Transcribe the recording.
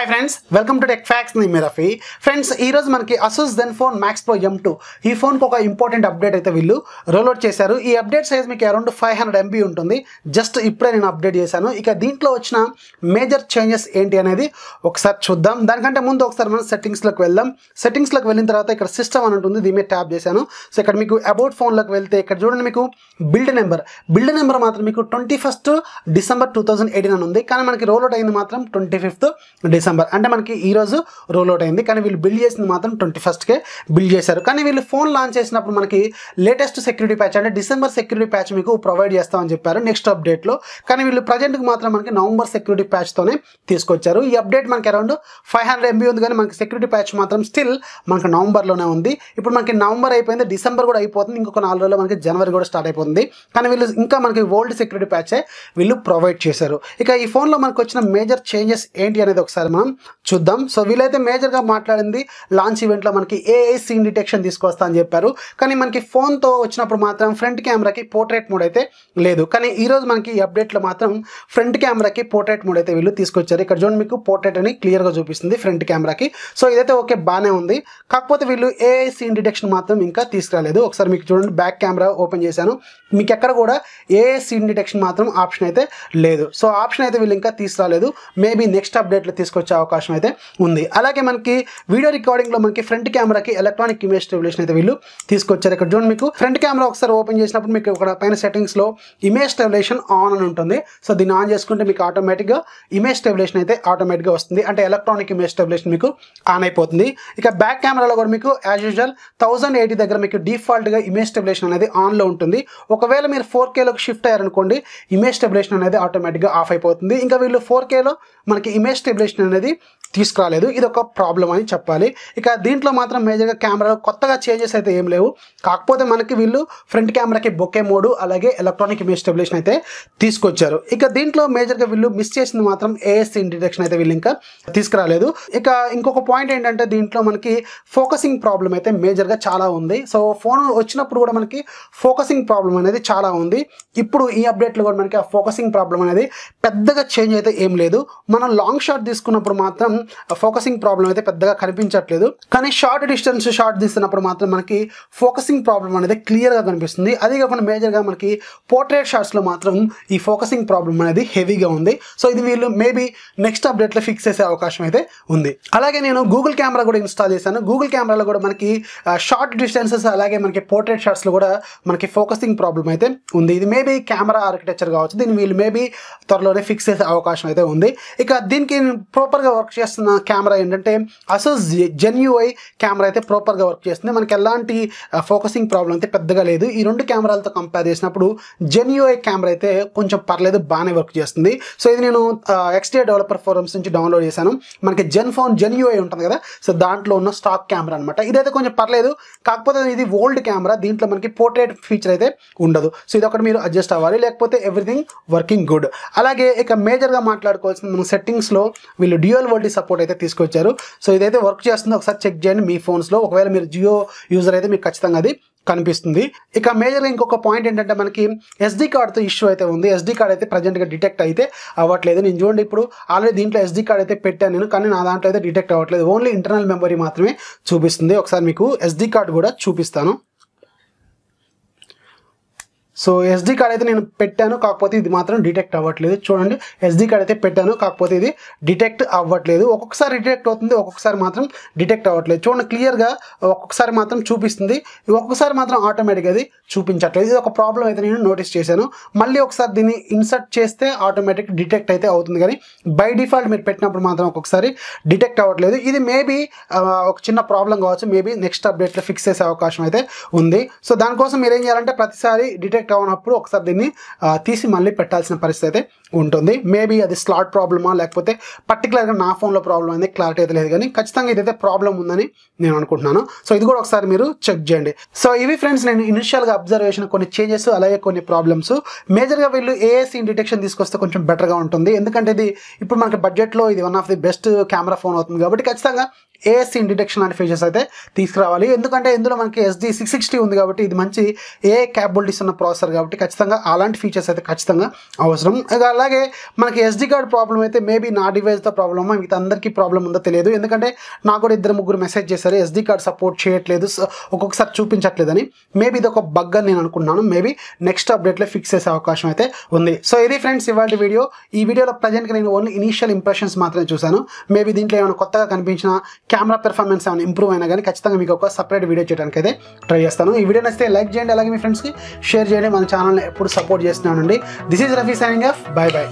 Hi friends, welcome to tech fax. నేను Rafi. Friends, ఈరోజు మనకి Asus Zenfone max pro M2 ఈ ఫోన్కి ఒక ఇంపార్టెంట్ అప్డేట్ అయితే వీళ్ళు రోల్అవుట్ చేశారు. ఈ అప్డేట్ సైజ్ మీకు అరౌండ్ 500 MB ఉంటుంది. జస్ట్ ఇప్పుడే నేను అప్డేట్ చేశాను. ఇక దీంట్లో వచ్చిన మేజర్ చేంజెస్ ఏంటి అనేది ఒకసారి చూద్దాం. దానికంటే ముందు ఒకసారి మనం సెట్టింగ్స్లోకి వెళ్దాం. సెట్టింగ్స్లోకి వెళ్ళిన తర్వాత ఇక్కడ సిస్టమ్ అని ఉంటుంది, దీని మీద ట్యాప్ చేశాను. సో ఇక్కడ మీకు అబౌట్ ఫోన్లోకి వెళ్తే ఇక్కడ చూడండి, మీకు బిల్డ్ నెంబర్ మాత్రం మీకు 21 డిసెంబర్ 2018 అని ఉంది. కానీ మనకి రోల్అవుట్ అయింది మాత్రం 25 డిసెంబర్, అంటే మనకి ఈరోజు రోల్అవుట్ అయింది. కానీ వీళ్ళు బిల్డ్ చేసింది మాత్రం 21కే బిల్డ్ చేశారు. కానీ వీళ్ళు ఫోన్ లాంచ్ చేసినప్పుడు మనకి లేటెస్ట్ సెక్యూరిటీ ప్యాచ్ అంటే డిసెంబర్ సెక్యూరిటీ ప్యాచ్ మీకు ప్రొవైడ్ చేస్తామని చెప్పారు నెక్స్ట్ అప్డేట్లో. కానీ వీళ్ళు ప్రజెంట్కి మాత్రం మనకి నవంబర్ సెక్యూరిటీ ప్యాచ్తోనే తీసుకొచ్చారు. ఈ అప్డేట్ మనకి అరౌండ్ 500 MB ఉంది, కానీ మనకి సెక్యూరిటీ ప్యాచ్ మాత్రం స్టిల్ మనకి నవంబర్లోనే ఉంది. ఇప్పుడు మనకి నవంబర్ అయిపోయింది, డిసెంబర్ కూడా అయిపోతుంది, ఇంకొక 4 రోజుల్లో మనకి జనవరి కూడా స్టార్ట్ అయిపోతుంది. కానీ వీళ్ళు ఇంకా మనకి ఓల్డ్ సెక్యూరిటీ ప్యాచే వీళ్ళు ప్రొవైడ్ చేశారు. ఇక ఈ ఫోన్లో మనకు వచ్చిన మేజర్ చేంజెస్ ఏంటి అనేది ఒకసారి మనం చూద్దాం. సో వీళ్ళైతే మేజర్గా మాట్లాడింది లాంచ్ ఈవెంట్లో మనకి AI సీన్ డిటెక్షన్ తీసుకొస్తా అని చెప్పారు. కానీ మనకి ఫోన్తో వచ్చినప్పుడు మాత్రం ఫ్రంట్ కెమెరాకి పోర్ట్రేట్ మోడ్ అయితే లేదు. కానీ ఈరోజు మనకి ఈ అప్డేట్లో మాత్రం ఫ్రంట్ కెమెరాకి పోర్ట్రేట్ మోడ్ అయితే వీళ్ళు తీసుకొచ్చారు. ఇక్కడ చూడండి, మీకు పోర్ట్రేట్ అని క్లియర్గా చూపిస్తుంది ఫ్రంట్ కెమెరాకి. సో ఇదైతే ఓకే, బాగానే ఉంది. కాకపోతే వీళ్ళు AI సీన్ డిటెక్షన్ మాత్రం ఇంకా తీసుకురాలేదు. ఒకసారి మీకు చూడండి, బ్యాక్ కెమెరా ఓపెన్ చేశాను, మీకు ఎక్కడ కూడా AI సీన్ డిటెక్షన్ మాత్రం ఆప్షన్ అయితే లేదు. సో ఆప్షన్ అయితే వీళ్ళు ఇంకా తీసుకురాలేదు. మేబీ నెక్స్ట్ అప్డేట్లో తీసుకొచ్చే అవకాశం అయితే ఉంది. అలాగే మనకి వీడియో రికార్డింగ్లో మనకి ఫ్రంట్ కెమెరాకి ఎలక్ట్రానిక్ ఇమేజ్ స్టెబిలైజేషన్ అయితే వీళ్ళు తీసుకొచ్చారు. ఇక్కడ చూడండి, మీకు ఫ్రంట్ కెమెరా ఒకసారి ఓపెన్ చేసినప్పుడు మీకు ఇక్కడ పైన సెట్టింగ్స్లో ఇమేజ్ స్టెబిలైజేషన్ ఆన్ అని ఉంటుంది. సో దీన్ని ఆన్ చేసుకుంటే మీకు ఆటోమేటిక్గా ఇమేజ్ స్టెబిలైజేషన్ అయితే ఆటోమేటిక్గా వస్తుంది, అంటే ఎలక్ట్రానిక్ ఇమేజ్ స్టెబిలైజేషన్ మీకు ఆన్ అయిపోతుంది. ఇక బ్యాక్ కెమెరాలో కూడా మీకు యాజ్ యూజువల్ 1080 దగ్గర మీకు డిఫాల్ట్గా ఇమేజ్ స్టెబిలైజేషన్ అనేది ఆన్లో ఉంటుంది. ఒకవేళ మీరు 4Kలోకి షిఫ్ట్ అయ్యారనుకోండి, ఇమేజ్ స్టెబిలైజేషన్ అనేది ఆటోమేటిక్గా ఆఫ్ అయిపోతుంది. ఇంకా వీళ్ళు 4Kలో మనకి ఇమేజ్ స్టెబిలైజేషన్ అనేది తీసుకురాలేదు, ఇది ఒక ప్రాబ్లం అని చెప్పాలి. ఇక దీంట్లో మాత్రం మేజర్గా కెమెరాలో కొత్తగా చేంజెస్ అయితే ఏం లేవు. కాకపోతే మనకి వీళ్ళు ఫ్రంట్ కెమెరాకి బొకే మోడ్ అలాగే ఎలక్ట్రానిక్ ఇమేజ్ స్టెబిలైజేషన్ అయితే తీసుకొచ్చారు. ఇక దీంట్లో మేజర్గా వీళ్ళు మిస్ చేసింది మాత్రం AI సీన్ డిటెక్షన్ అయితే వీళ్ళు ఇంకా తీసుకురాలేదు. ఇక ఇంకొక పాయింట్ ఏంటంటే దీంట్లో మనకి ఫోకసింగ్ ప్రాబ్లం అయితే మేజర్గా చాలా ఉంది. సో ఫోన్ వచ్చినప్పుడు కూడా మనకి ఫోకసింగ్ ప్రాబ్లం అనేది చాలా ఉంది. ఇప్పుడు ఈ అప్డేట్లో కూడా మనకి ఆ ఫోకసింగ్ ప్రాబ్లం అనేది పెద్దగా చేంజ్ అయితే ఏం లేదు. మనం లాంగ్ షాట్ తీసుకున్నప్పుడు మాత్రం ఫోకసింగ్ ప్రాబ్లం అయితే పెద్దగా కనిపించట్లేదు. కానీ షార్ట్ డిస్టెన్స్ షాట్ తీస్తున్నప్పుడు మాత్రం మనకి ఫోకసింగ్ ప్రాబ్లం అనేది క్లియర్గా కనిపిస్తుంది. అదే కాకుండా మేజర్గా మనకి పోర్ట్రేట్ షాట్స్లో మాత్రం ఈ ఫోకసింగ్ ప్రాబ్లం అనేది హెవీగా ఉంది. సో ఇది వీళ్ళు మేబీ నెక్స్ట్ అప్డేట్లో ఫిక్స్ చేసే అవకాశం అయితే ఉంది. అలాగే నేను గూగుల్ కెమెరా కూడా ఇన్స్టాల్ చేశాను. గూగుల్ కెమెరాలో కూడా మనకి షార్ట్ డిస్టెన్సెస్ అలాగే మనకి పోర్ట్రేట్ షాట్స్లో కూడా మనకి ఫోకసింగ్ ప్రాబ్లం అయితే ఉంది. ఇది మేబీ కెమెరా ఆర్కిటెక్చర్ కావచ్చు, దీన్ని వీళ్ళు మేబీ త్వరలోనే ఫిక్స్ చేసే అవకాశం అయితే ఉంది. ఇక దీనికి ప్రాపర్గా వర్క్ చేస్తున్న కెమెరా ఏంటంటే అసూస్ GenUI కెమెరా అయితే ప్రాపర్గా వర్క్ చేస్తుంది. మనకి ఎలాంటి ఫోకసింగ్ ప్రాబ్లం అయితే పెద్దగా లేదు. ఈ రెండు కెమెరాలతో కంపేర్ చేసినప్పుడు GenUI కెమెరా అయితే కొంచెం పర్లేదు, బాగానే వర్క్ చేస్తుంది. సో ఇది నేను XDA డెవలపర్ ఫోరమ్స్ నుంచి డౌన్లోడ్ చేశాను. మనకి GenUI ఉంటుంది కదా, సో దాంట్లో ఉన్న స్టాక్ కెమెరా అనమాట. ఇదైతే కొంచెం పర్లేదు. కాకపోతే ఇది ఓల్డ్ కెమెరా, దీంట్లో మనకి పోర్ట్రేట్ ఫీచర్ అయితే ఉండదు. సో ఇది ఒకటి మీరు అడ్జస్ట్ అవ్వాలి, లేకపోతే ఎవ్రీథింగ్ వర్కింగ్ గుడ్. అలాగే ఇక మేజర్గా మాట్లాడుకోవాల్సింది మన సెట్టింగ్స్లో వీళ్ళు డ్యూయల్ వోల్టేజ్ సపోర్ట్ అయితే తీసుకొచ్చారు. సో ఇదైతే వర్క్ చేస్తుందో ఒకసారి చెక్ చేయండి మీ ఫోన్స్లో. ఒకవేళ మీరు జియో యూజర్ అయితే మీకు ఖచ్చితంగా అది కనిపిస్తుంది. ఇక మేజర్గా ఇంకొక పాయింట్ ఏంటంటే మనకి SD కార్డ్తో ఇష్యూ అయితే ఉంది. SD కార్డ్ అయితే ప్రజెంట్గా డిటెక్ట్ అయితే అవ్వట్లేదు. నేను చూడండి, ఇప్పుడు ఆల్రెడీ దీంట్లో SD కార్డ్ అయితే పెట్టాను నేను, కానీ నా దాంట్లో అయితే డిటెక్ట్ అవ్వట్లేదు. ఓన్లీ ఇంటర్నల్ మెమరీ మాత్రమే చూపిస్తుంది. ఒకసారి మీకు SD కార్డ్ కూడా చూపిస్తాను. సో SD కార్డ్ అయితే నేను పెట్టాను, కాకపోతే ఇది మాత్రం డిటెక్ట్ అవ్వట్లేదు. చూడండి, SD కార్డ్ అయితే పెట్టాను, కాకపోతే ఇది డిటెక్ట్ అవ్వట్లేదు. ఒక్కొక్కసారి డిటెక్ట్ అవుతుంది, ఒక్కొక్కసారి మాత్రం డిటెక్ట్ అవ్వట్లేదు. చూడండి, క్లియర్గా ఒక్కొక్కసారి మాత్రం చూపిస్తుంది, ఒక్కొక్కసారి మాత్రం ఆటోమేటిక్గా అది చూపించట్లేదు. ఇది ఒక ప్రాబ్లం అయితే నేను నోటీస్ చేశాను. మళ్ళీ ఒకసారి దీన్ని ఇన్సర్ట్ చేస్తే ఆటోమేటిక్ డిటెక్ట్ అయితే అవుతుంది, కానీ బై డిఫాల్ట్ మీరు పెట్టినప్పుడు మాత్రం ఒక్కొక్కసారి డిటెక్ట్ అవ్వట్లేదు. ఇది మేబీ ఒక చిన్న ప్రాబ్లం కావచ్చు, మేబీ నెక్స్ట్ అప్డేట్లో ఫిక్స్ చేసే అవకాశం అయితే ఉంది. సో దానికోసం మీరు ఏం చేయాలంటే ప్రతిసారి డిటెక్ట్ అవునప్పుడు ఒకసారి దీన్ని తీసి మళ్ళీ పెట్టాల్సిన పరిస్థితి అయితే ఉంటుంది. మేబీ అది స్లాట్ ప్రాబ్లమా లేకపోతే పర్టికులర్గా నా ఫోన్లో ప్రాబ్లం అనేది క్లారిటీ అయితే లేదు, కానీ ఖచ్చితంగా ఇదైతే ప్రాబ్లం ఉందని నేను అనుకుంటున్నాను. సో ఇది కూడా ఒకసారి మీరు చెక్ చేయండి. సో ఇవి ఫ్రెండ్స్, నేను ఇనిషియల్గా అబ్జర్వ్ చేసిన కొన్ని చేంజెస్ అలాగే కొన్ని ప్రాబ్లమ్స్. మేజర్గా వీళ్ళు AI సీన్ డిటెక్షన్ తీసుకొస్తే కొంచెం బెటర్గా ఉంటుంది, ఎందుకంటే ఇది ఇప్పుడు మనకి బడ్జెట్లో ఇది one of the best camera phone అవుతుంది కాబట్టి ఖచ్చితంగా ఏఎస్సీ డిటెక్షన్ లాంటి ఫీచర్స్ అయితే తీసుకురావాలి. ఎందుకంటే ఇందులో మనకి SD 660 ఉంది కాబట్టి ఇది మంచి AI క్యాపబిలిటీస్ ఉన్న ప్రాసెసర్ కాబట్టి ఖచ్చితంగా అలాంటి ఫీచర్స్ అయితే ఖచ్చితంగా అవసరం. అలాగే మనకి SD కార్డ్ ప్రాబ్లం అయితే మేబీ నా డివైస్తో ప్రాబ్లమ్, మిగతా అందరికీ ప్రాబ్లం ఉందో తెలియదు. ఎందుకంటే నాకు కూడా 2-3 మెసేజ్ చేశారు SD కార్డ్ సపోర్ట్ చేయట్లేదు, ఒక్కొక్కసారి చూపించట్లేదని. మేబీ ఇది ఒక బగ్ అని నేను అనుకుంటున్నాను. మేబీ నెక్స్ట్ అప్డేట్లో ఫిక్స్ చేసే అవకాశం అయితే ఉంది. సో ఇది ఫ్రెండ్స్ ఇవాళ వీడియో. ఈ వీడియోలో ప్రజెంట్గా నేను ఓన్లీ ఇనీషియల్ ఇంప్రెషన్స్ మాత్రమే చూశాను. మేబీ దీంట్లో ఏమైనా కొత్తగా కనిపించిన కెమెరా పెర్ఫార్మెన్స్ ఏమైనా ఇంప్రూవ్ అయినా కానీ ఖచ్చితంగా మీకు ఒక సపరేట్ వీడియో చేయడానికి అయితే ట్రై చేస్తాను. ఈ వీడియో నచ్చితే లైక్ చేయండి, అలాగే మీ ఫ్రెండ్స్కి షేర్ చేయండి. మన ఛానల్ని ఎప్పుడు సపోర్ట్ చేస్తున్నానండి. This is Rafi signing off. By by.